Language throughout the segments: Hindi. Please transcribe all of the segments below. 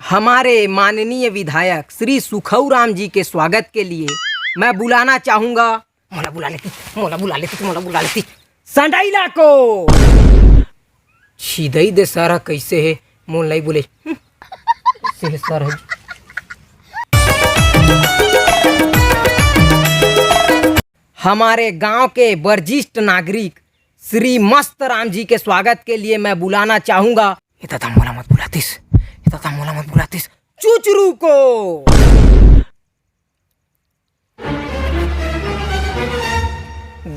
हमारे माननीय विधायक श्री सुखौराम जी के स्वागत के लिए मैं बुलाना चाहूँगा। मोला बुला लेती संडैला को। छिदई दे सर कैसे है मोल नहीं बोले से सर है। हमारे गांव के वरिष्ठ नागरिक श्री मस्त राम जी के स्वागत के लिए मैं बुलाना चाहूँगा। इतना मोला मत बुलातीस चुचरू को।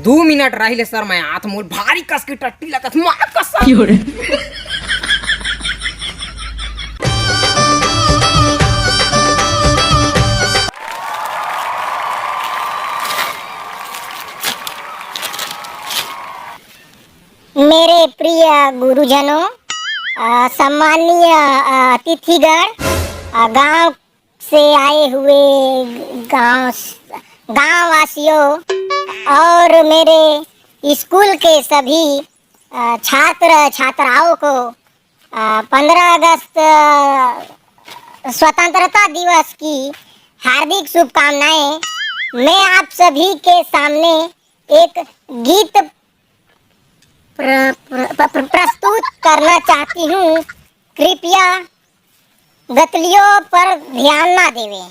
2 मिनट रहिले सर मैं हाथ मोल भारी कस के टट्टी लगत मार कसम। मेरे प्रिय गुरुजनों, सम्मानीय अतिथिगण, गांव से आए हुए गांव वासियों और मेरे स्कूल के सभी छात्र छात्राओं को 15 अगस्त स्वतंत्रता दिवस की हार्दिक शुभकामनाएं। मैं आप सभी के सामने एक गीत प्रस्तुत करना चाहती हूँ। कृपया गतलियों पर ध्यान ना देवें।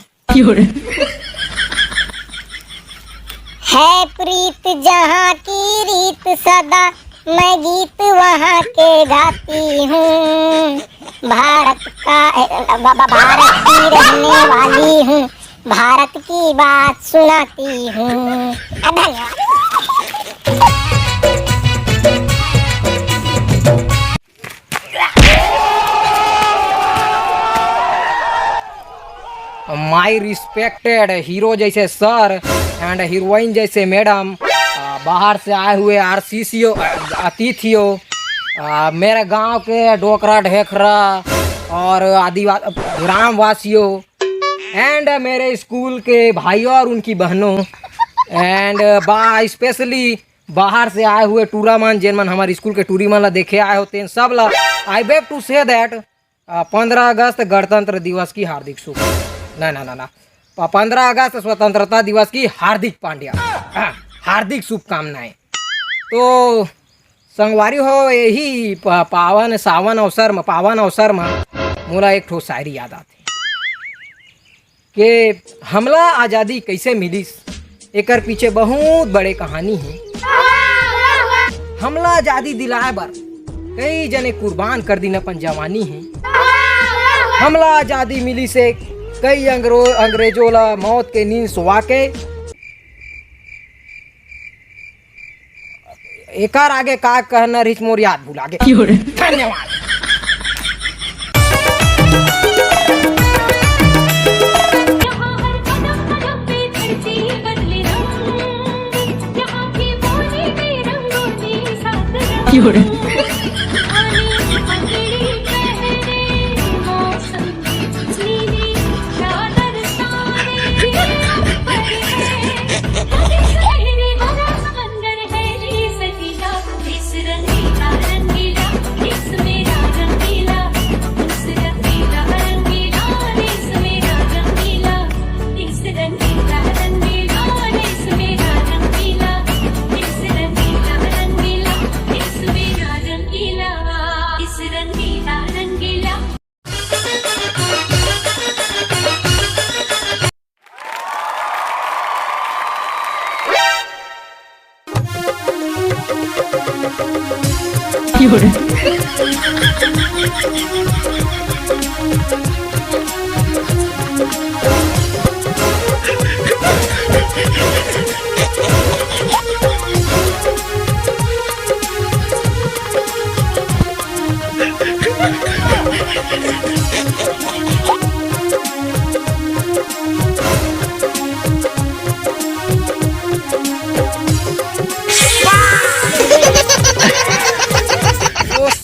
है प्रीत जहाँ की रीत सदा मैं गीत वहाँ के गाती हूँ। भारत की रहने वाली हूँ, भारत की बात सुनाती हूँ। धन्यवाद। माई रिस्पेक्टेड हीरो जैसे सर एंड हीरोइन जैसे मैडम, बाहर से आए हुए आरसीसीओ अतिथियों, मेरे गांव के डोकरा ढेखरा और आदिवासी ग्रामवासियों एंड मेरे स्कूल के भाइयों और उनकी बहनों एंड स्पेशली बाहर से आए हुए टूरामन जिनमन हमारे स्कूल के टूरी मन ला देखे आए होते हैं सब ला I beg to say that 15 अगस्त गणतंत्र दिवस की हार्दिक ना 15 अगस्त स्वतंत्रता दिवस की हार्दिक हार्दिक शुभकामनाएं। तो संगवारी हो यही पावन अवसर में मोला एक ठो शायरी याद आती कि हमला आज़ादी कैसे मिली। एकर पीछे बहुत बड़े कहानी है। हमला आज़ादी दिलाए बर कई जने कुर्बान कर दिन अपन जवानी है। हमला आज़ादी मिली से कई अंग्रेजों ला मौत के नींद सुवा के एकर आगे का कहना रिच मोर याद भुला गए। धन्यवाद।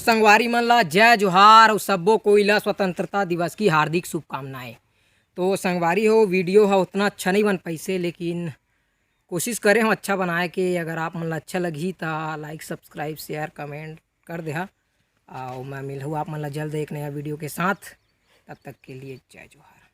संगवारी मन ला जय जोहार और सब्बो कोई ला स्वतंत्रता दिवस की हार्दिक शुभकामनाएं। तो संगवारी हो वीडियो है उतना अच्छा नहीं बन पैसे, लेकिन कोशिश करें हम अच्छा बनाए के। अगर आप मन ला अच्छा लगी तो लाइक सब्सक्राइब शेयर कमेंट कर दे। मैं मिल हूँ आप मतलब जल्द एक नया वीडियो के साथ। तब तक के लिए जय जोहार।